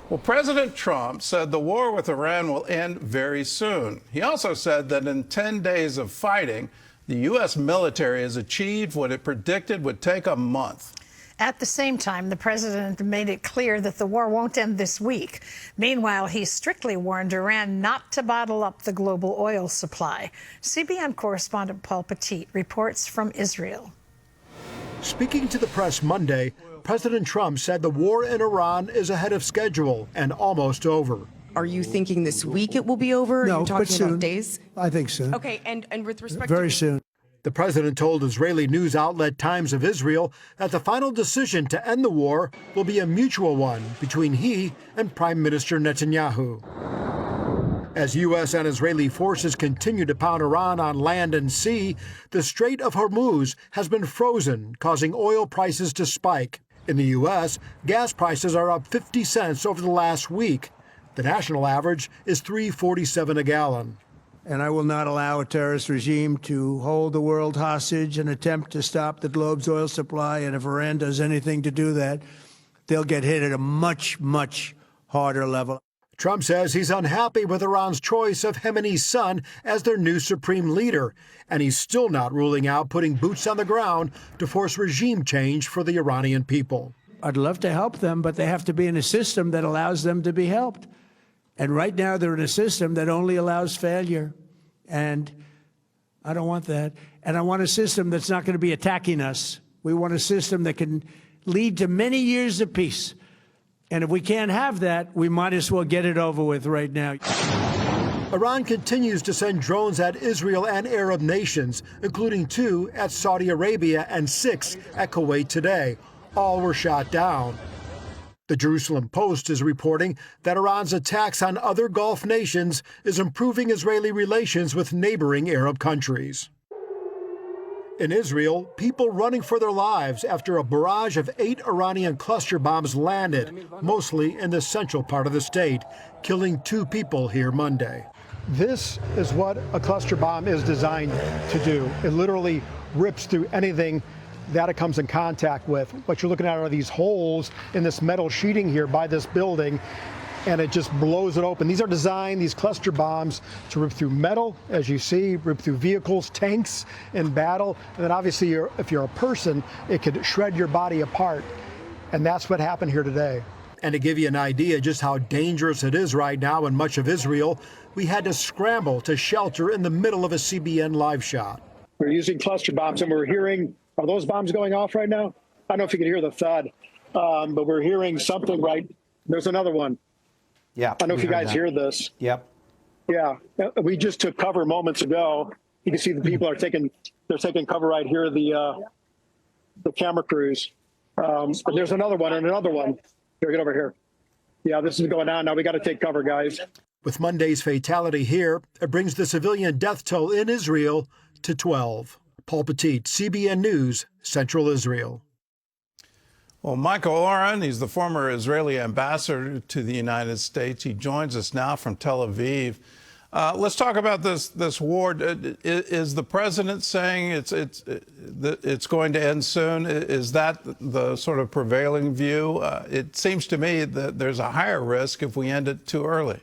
Well, President Trump said the war with Iran will end very soon. He also said that in 10 days of fighting, the U.S. military has achieved what it predicted would take a month. At the same time, the president made it clear that the war won't end this week. Meanwhile, he strictly warned Iran not to bottle up the global oil supply. CBN correspondent Paul Petit reports from Israel. Speaking to the press Monday, President Trump said the war in Iran is ahead of schedule and almost over. Are you thinking this week it will be over? No, Are you talking but soon. about days? I think soon. Okay, and with respect Very to... soon. The president told Israeli news outlet Times of Israel that the final decision to end the war will be a mutual one between he and Prime Minister Netanyahu. As U.S. and Israeli forces continue to pound Iran on land and sea, the Strait of Hormuz has been frozen, causing oil prices to spike. In the U.S., gas prices are up 50 cents over the last week. The national average is $3.47 a gallon. And I will not allow a terrorist regime to hold the world hostage and attempt to stop the globe's oil supply. And if Iran does anything to do that, they'll get hit at a much, much harder level. Trump says he's unhappy with Iran's choice of Khamenei's son as their new supreme leader, and he's still not ruling out putting boots on the ground to force regime change for the Iranian people. I'd love to help them, but they have to be in a system that allows them to be helped. And right now they're in a system that only allows failure. And I don't want that. And I want a system that's not going to be attacking us. We want a system that can lead to many years of peace. And if we can't have that, we might as well get it over with right now. Iran continues to send drones at Israel and Arab nations, including 2 at Saudi Arabia and 6 at Kuwait today. All were shot down. The Jerusalem Post is reporting that Iran's attacks on other Gulf nations is improving Israeli relations with neighboring Arab countries. In Israel, people running for their lives after a barrage of 8 Iranian cluster bombs landed, mostly in the central part of the state, killing 2 people here Monday. This is what a cluster bomb is designed to do. It literally rips through anything that it comes in contact with. What you're looking at are these holes in this metal sheeting here by this building, and it just blows it open. These are designed, these cluster bombs, to rip through metal, as you see, rip through vehicles, tanks in battle, and then obviously if you're a person, it could shred your body apart. And that's what happened here today. And to give you an idea just how dangerous it is right now in much of Israel, we had to scramble to shelter in the middle of a CBN live shot. We're using cluster bombs, and we're hearing, are those bombs going off right now? I don't know if you can hear the thud, but we're hearing something right. There's another one. Yeah. I don't know if you guys hear this. Yep. Yeah. We just took cover moments ago. You can see the people they're taking cover right here, the camera crews. But there's another one and another one. Here, get over here. Yeah, this is going on now. We got to take cover, guys. With Monday's fatality here, it brings the civilian death toll in Israel to 12. Paul Petit, CBN News, Central Israel. Well, Michael Oren, he's the former Israeli ambassador to the United States. He joins us now from Tel Aviv. Let's talk about this war. Is the president saying it's going to end soon? Is that the sort of prevailing view? It seems to me that there's a higher risk if we end it too early.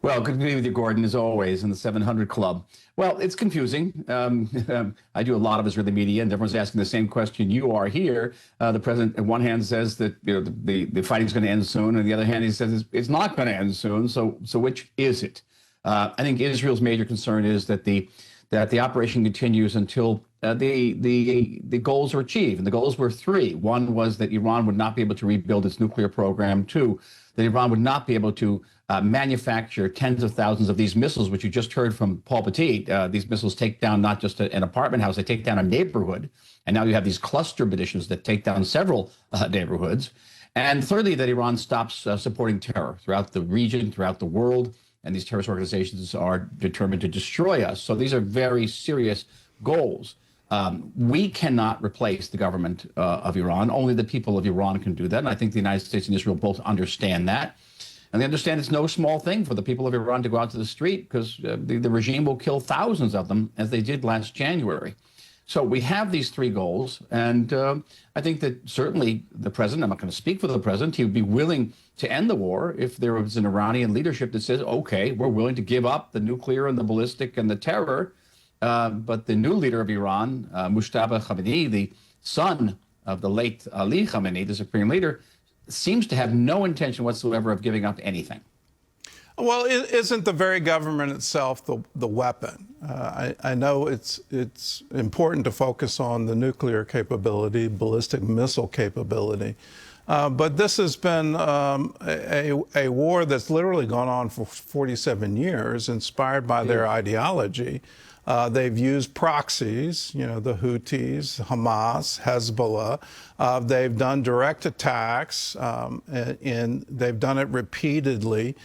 Well, good to be with you, Gordon, as always, in the 700 Club. Well, it's confusing. I do a lot of Israeli media, and everyone's asking the same question you are here. The president, on one hand, says that the fighting's going to end soon, and on the other hand, he says it's not going to end soon. So which is it? I think Israel's major concern is that the operation continues until the goals are achieved. And the goals were 3. One was that Iran would not be able to rebuild its nuclear program. 2, that Iran would not be able to manufacture tens of thousands of these missiles, which you just heard from Paul Petit. These missiles take down not just an apartment house, they take down a neighborhood. And now you have these cluster munitions that take down several neighborhoods. And thirdly, that Iran stops supporting terror throughout the region, throughout the world. And these terrorist organizations are determined to destroy us. So these are very serious goals. We cannot replace the government of Iran. Only the people of Iran can do that. And I think the United States and Israel both understand that. And they understand it's no small thing for the people of Iran to go out to the street because the regime will kill thousands of them, as they did last January. So we have these three goals, and I think that certainly the president, I'm not going to speak for the president, he would be willing to end the war if there was an Iranian leadership that says, okay, we're willing to give up the nuclear and the ballistic and the terror. But the new leader of Iran, Mujtaba Khamenei, the son of the late Ali Khamenei, the supreme leader, seems to have no intention whatsoever of giving up anything. Well, isn't the very government itself the weapon? I know it's important to focus on the nuclear capability, ballistic missile capability, but this has been a war that's literally gone on for 47 years, inspired by their ideology. They've used proxies, you know, the Houthis, Hamas, Hezbollah. They've done direct attacks, and they've done it repeatedly.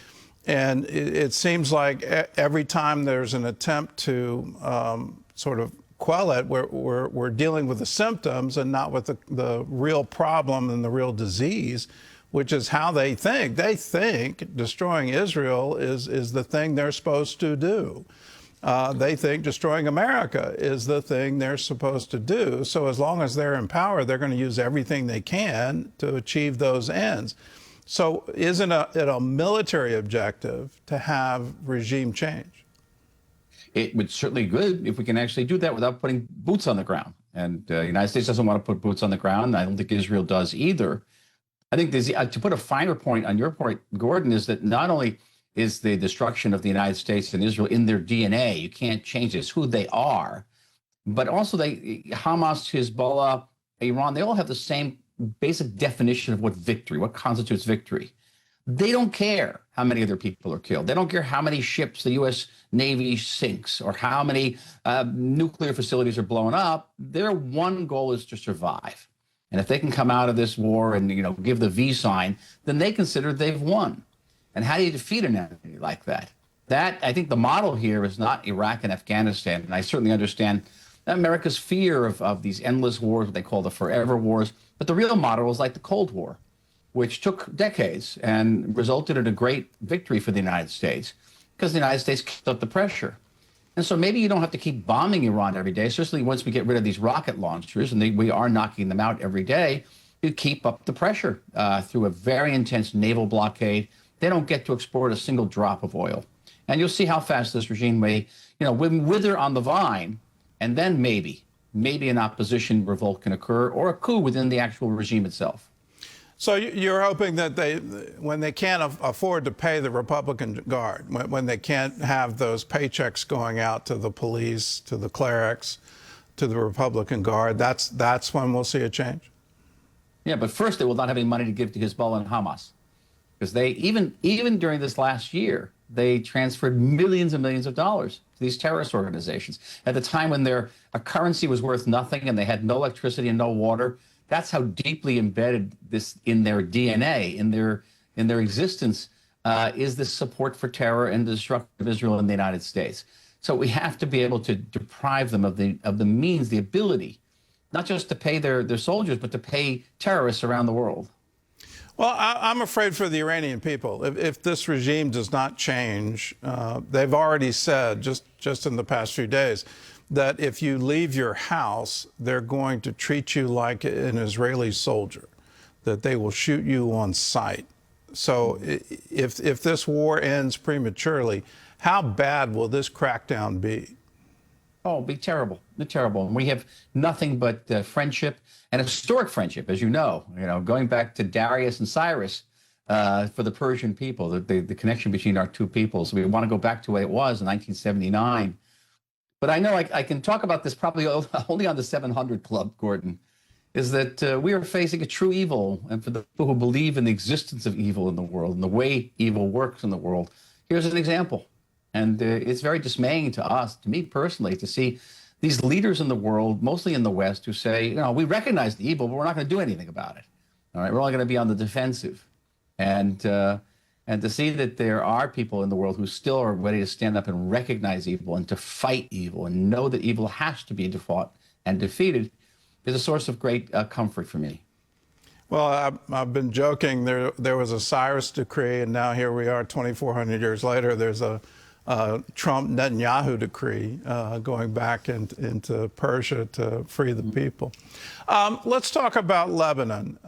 And it seems like every time there's an attempt to sort of quell it, we're dealing with the symptoms and not with the real problem and the real disease, which is how they think. They think destroying Israel is the thing they're supposed to do. They think destroying America is the thing they're supposed to do. So as long as they're in power, they're going to use everything they can to achieve those ends. So isn't it a military objective to have regime change? It would certainly be good if we can actually do that without putting boots on the ground. And the United States doesn't want to put boots on the ground. I don't think Israel does either. I think to put a finer point on your point, Gordon, is that not only is the destruction of the United States and Israel in their DNA, you can't change this, who they are, but also Hamas, Hezbollah, Iran, they all have the same basic definition of what constitutes victory. They don't care how many of their people are killed. They don't care how many ships the U.S. Navy sinks or how many nuclear facilities are blown up. Their one goal is to survive. And if they can come out of this war and, you know, give the V sign, then they consider they've won. And how do you defeat an enemy like that? I think the model here is not Iraq and Afghanistan. And I certainly understand America's fear of these endless wars, what they call the forever wars. But the real model is like the Cold War, which took decades and resulted in a great victory for the United States because the United States kept up the pressure. And so maybe you don't have to keep bombing Iran every day. Certainly once we get rid of these rocket launchers, and we are knocking them out every day, you keep up the pressure through a very intense naval blockade. They don't get to export a single drop of oil. And you'll see how fast this regime may, you know, wither on the vine, and then maybe an opposition revolt can occur or a coup within the actual regime itself. So you're hoping that when they can't afford to pay the Republican Guard, when they can't have those paychecks going out to the police, to the clerics, to the Republican Guard, that's when we'll see a change? Yeah, but first they will not have any money to give to Hezbollah and Hamas. Because they, even during this last year, they transferred millions and millions of dollars to these terrorist organizations. At the time when their currency was worth nothing and they had no electricity and no water, that's how deeply embedded this in their DNA, in their existence, is this support for terror and the destruction of Israel and the United States. So we have to be able to deprive them of the means, the ability, not just to pay their soldiers, but to pay terrorists around the world. Well, I'm afraid for the Iranian people. If this regime does not change, they've already said, just in the past few days, that if you leave your house, they're going to treat you like an Israeli soldier, that they will shoot you on sight. So if this war ends prematurely, how bad will this crackdown be? Oh, it'll be terrible. It'll be terrible. And we have nothing but friendship and historic friendship, as you know, going back to Darius and Cyrus for the Persian people, the connection between our two peoples. We want to go back to what it was in 1979. But I know I can talk about this probably only on the 700 Club, Gordon, is that we are facing a true evil. And for the people who believe in the existence of evil in the world and the way evil works in the world, here's an example. And it's very dismaying to us, to me personally, to see these leaders in the world, mostly in the West, who say, we recognize the evil, but we're not going to do anything about it. All right, we're only going to be on the defensive. And to see that there are people in the world who still are ready to stand up and recognize evil and to fight evil and know that evil has to be fought and defeated is a source of great comfort for me. Well, I've been joking. There was a Cyrus decree, and now here we are 2,400 years later. There's a Trump Netanyahu decree going back into Persia to free the people. Let's talk about Lebanon.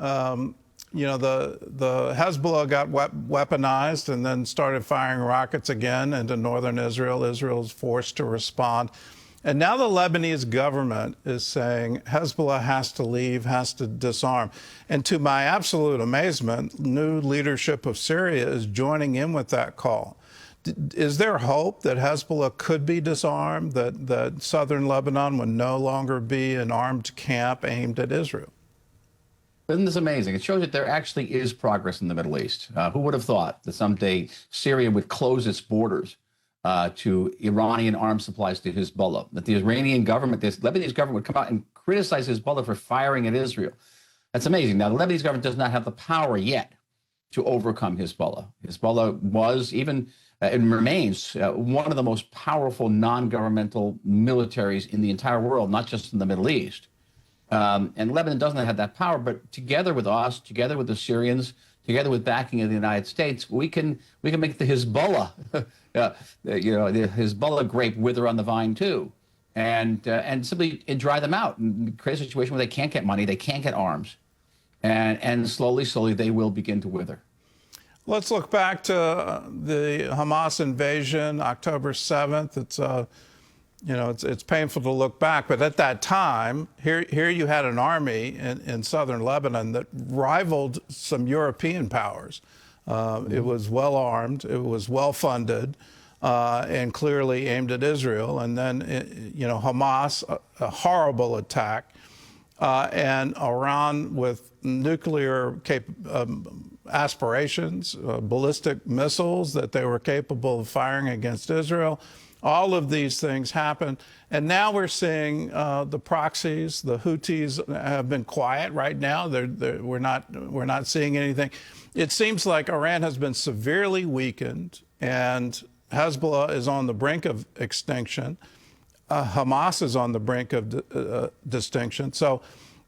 You know, the Hezbollah got weaponized and then started firing rockets again into northern Israel. Israel's forced to respond. And now the Lebanese government is saying Hezbollah has to leave, has to disarm. And to my absolute amazement, new leadership of Syria is joining in with that call. Is there hope that Hezbollah could be disarmed, that southern Lebanon would no longer be an armed camp aimed at Israel? Isn't this amazing? It shows that there actually is progress in the Middle East. Who would have thought that someday Syria would close its borders to Iranian arms supplies to Hezbollah, that the Iranian government, the Lebanese government would come out and criticize Hezbollah for firing at Israel? That's amazing. Now, the Lebanese government does not have the power yet to overcome Hezbollah. Hezbollah was and remains one of the most powerful non-governmental militaries in the entire world, not just in the Middle East. And Lebanon doesn't have that power, but together with us, together with the Syrians, together with backing of the United States, we can make the Hezbollah, the Hezbollah grape wither on the vine too, and simply dry them out and create a situation where they can't get money, they can't get arms, and slowly they will begin to wither. Let's look back to the Hamas invasion, October 7th. It's painful to look back, but at that time, here you had an army in southern Lebanon that rivaled some European powers. It was well armed, it was well funded, and clearly aimed at Israel. And then, Hamas, a horrible attack, and Iran with nuclear aspirations, ballistic missiles that they were capable of firing against Israel. All of these things happened. And now we're seeing the proxies, the Houthis have been quiet right now. We're not seeing anything. It seems like Iran has been severely weakened and Hezbollah is on the brink of extinction. Hamas is on the brink of distinction. So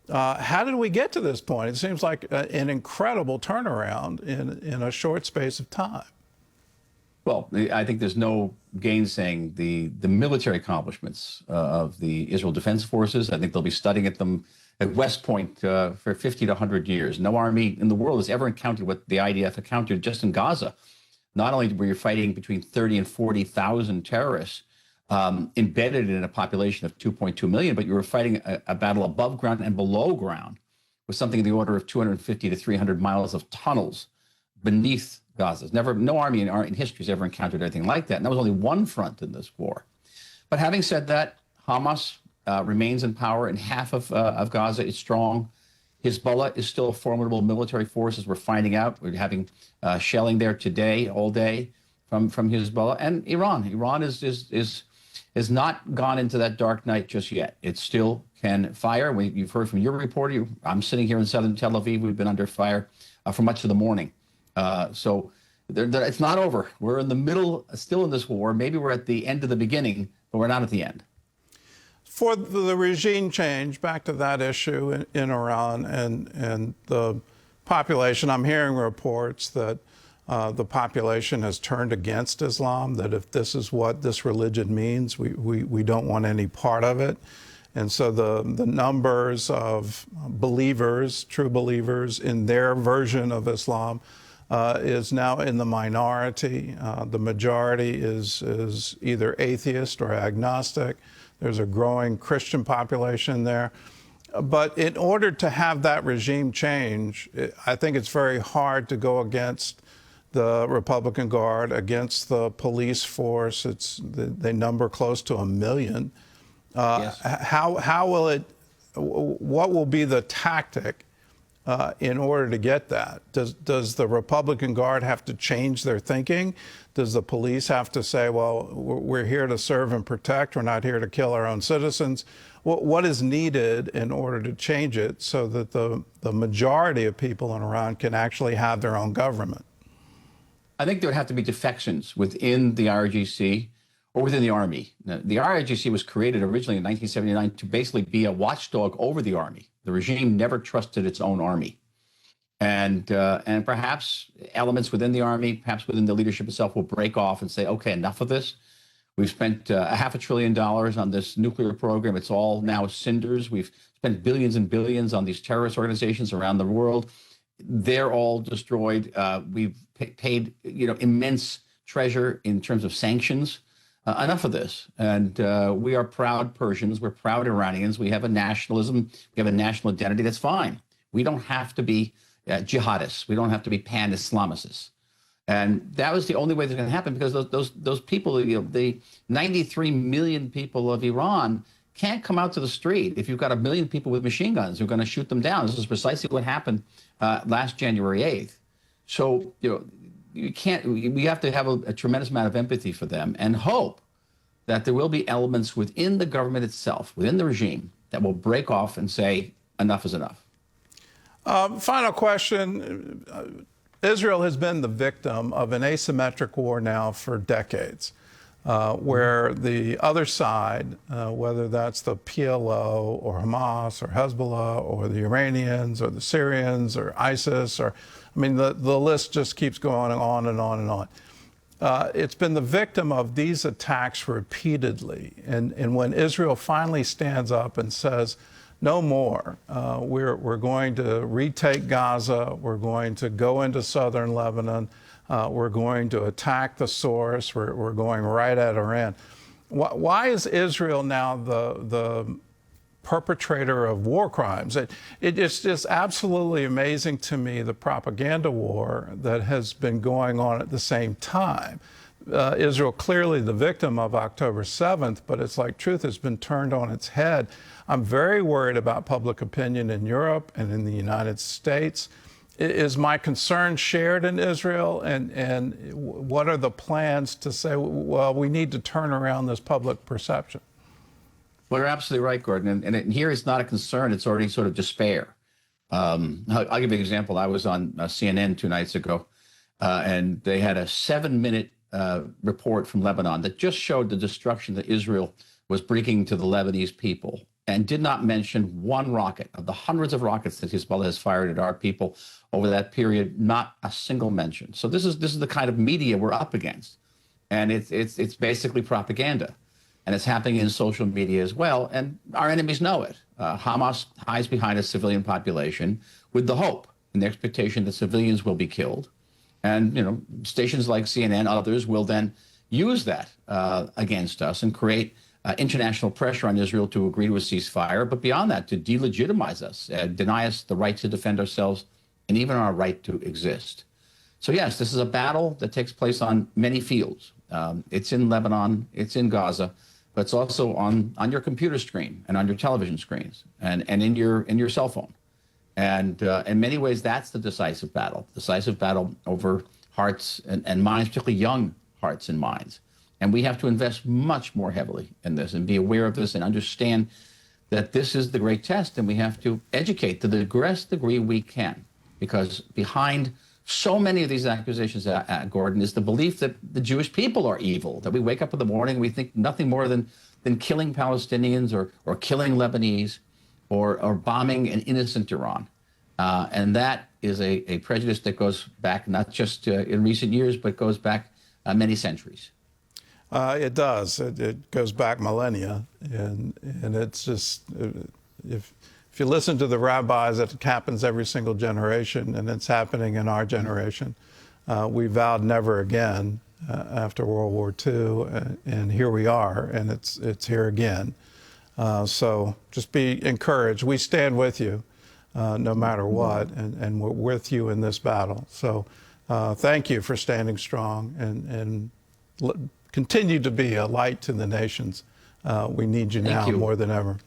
how did we get to this point? It seems like an incredible turnaround in a short space of time. Well, I think there's no gainsaying the military accomplishments of the Israel Defense Forces. I think they'll be studying at them at West Point for 50 to 100 years. No army in the world has ever encountered what the IDF encountered just in Gaza. Not only were you fighting between 30 and 40,000 terrorists embedded in a population of 2.2 million, but you were fighting a battle above ground and below ground with something in the order of 250 to 300 miles of tunnels beneath Gaza. No army in history has ever encountered anything like that. And that was only one front in this war. But having said that, Hamas remains in power in half of Gaza. It's strong. Hezbollah is still a formidable military force, as we're finding out. We're having shelling there today, all day, from Hezbollah. And Iran has not gone into that dark night just yet. It still can fire. You've heard from your reporter. I'm sitting here in southern Tel Aviv. We've been under fire for much of the morning. So it's not over. We're in the middle, still in this war. Maybe we're at the end of the beginning, but we're not at the end. For the regime change, back to that issue in Iran and the population, I'm hearing reports that the population has turned against Islam, that if this is what this religion means, we don't want any part of it. And so the numbers of believers, true believers in their version of Islam is now in the minority. The majority is either atheist or agnostic. There's a growing Christian population there. But in order to have that regime change, I think it's very hard to go against the Republican Guard, against the police force. They number close to 1 million. Yes. How will it, what will be the tactic in order to get that? Does the Republican Guard have to change their thinking? Does the police have to say, well, we're here to serve and protect, we're not here to kill our own citizens? What is needed in order to change it so that the majority of people in Iran can actually have their own government? I think there would have to be defections within the IRGC or within the Army. The IRGC was created originally in 1979 to basically be a watchdog over the Army. The regime never trusted its own army. And perhaps elements within the army, perhaps within the leadership itself, will break off and say, okay, enough of this. We've spent $500 billion on this nuclear program. It's all now cinders. We've spent billions and billions on these terrorist organizations around the world. They're all destroyed. We've paid, immense treasure in terms of sanctions. Enough of this. And we are proud Persians. We're proud Iranians. We have a nationalism. We have a national identity. That's fine. We don't have to be jihadists. We don't have to be pan-Islamicists. And that was the only way that's going to happen, because those people, the 93 million people of Iran can't come out to the street if you've got 1 million people with machine guns who are going to shoot them down. This is precisely what happened last January 8th. So, we have to have a tremendous amount of empathy for them and hope that there will be elements within the government itself, within the regime, that will break off and say, enough is enough. Final question. Israel has been the victim of an asymmetric war now for decades, where the other side, whether that's the PLO or Hamas or Hezbollah or the Iranians or the Syrians or ISIS, the list just keeps going on and on and on. It's been the victim of these attacks repeatedly. And when Israel finally stands up and says, no more. We're going to retake Gaza. We're going to go into southern Lebanon. We're going to attack the source. We're going right at Iran. Why is Israel now the perpetrator of war crimes? It's just absolutely amazing to me, the propaganda war that has been going on at the same time. Israel clearly the victim of October 7th, but it's like truth has been turned on its head. I'm very worried about public opinion in Europe and in the United States. Is my concern shared in Israel? And what are the plans to say, well, we need to turn around this public perception? Well, you're absolutely right, Gordon. And here it's not a concern. It's already sort of despair. I'll give you an example. I was on CNN 2 nights ago, and they had a 7-minute report from Lebanon that just showed the destruction that Israel was bringing to the Lebanese people, and did not mention one rocket of the hundreds of rockets that Hezbollah has fired at our people over that period. Not a single mention. So this is the kind of media we're up against, and it's basically propaganda, and it's happening in social media as well. And our enemies know it. Hamas hides behind a civilian population with the hope and the expectation that civilians will be killed, and stations like CNN, others will then use that against us and create international pressure on Israel to agree to a ceasefire, but beyond that, to delegitimize us, deny us the right to defend ourselves, and even our right to exist. So yes, this is a battle that takes place on many fields. It's in Lebanon, it's in Gaza, but it's also on your computer screen and on your television screens and in your cell phone. And in many ways, that's the decisive battle over hearts and minds, particularly young hearts and minds. And we have to invest much more heavily in this and be aware of this and understand that this is the great test. And we have to educate to the greatest degree we can, because behind so many of these accusations, Gordon, is the belief that the Jewish people are evil, that we wake up in the morning and we think nothing more than killing Palestinians or killing Lebanese or bombing an innocent Iran. And that is a prejudice that goes back not just in recent years, but goes back many centuries. It does. It goes back millennia, and it's just if you listen to the rabbis, it happens every single generation, and it's happening in our generation. We vowed never again after World War II, and here we are, and it's here again. So just be encouraged. We stand with you no matter what, and we're with you in this battle. So thank you for standing strong and continue to be a light to the nations. We need you now more than ever.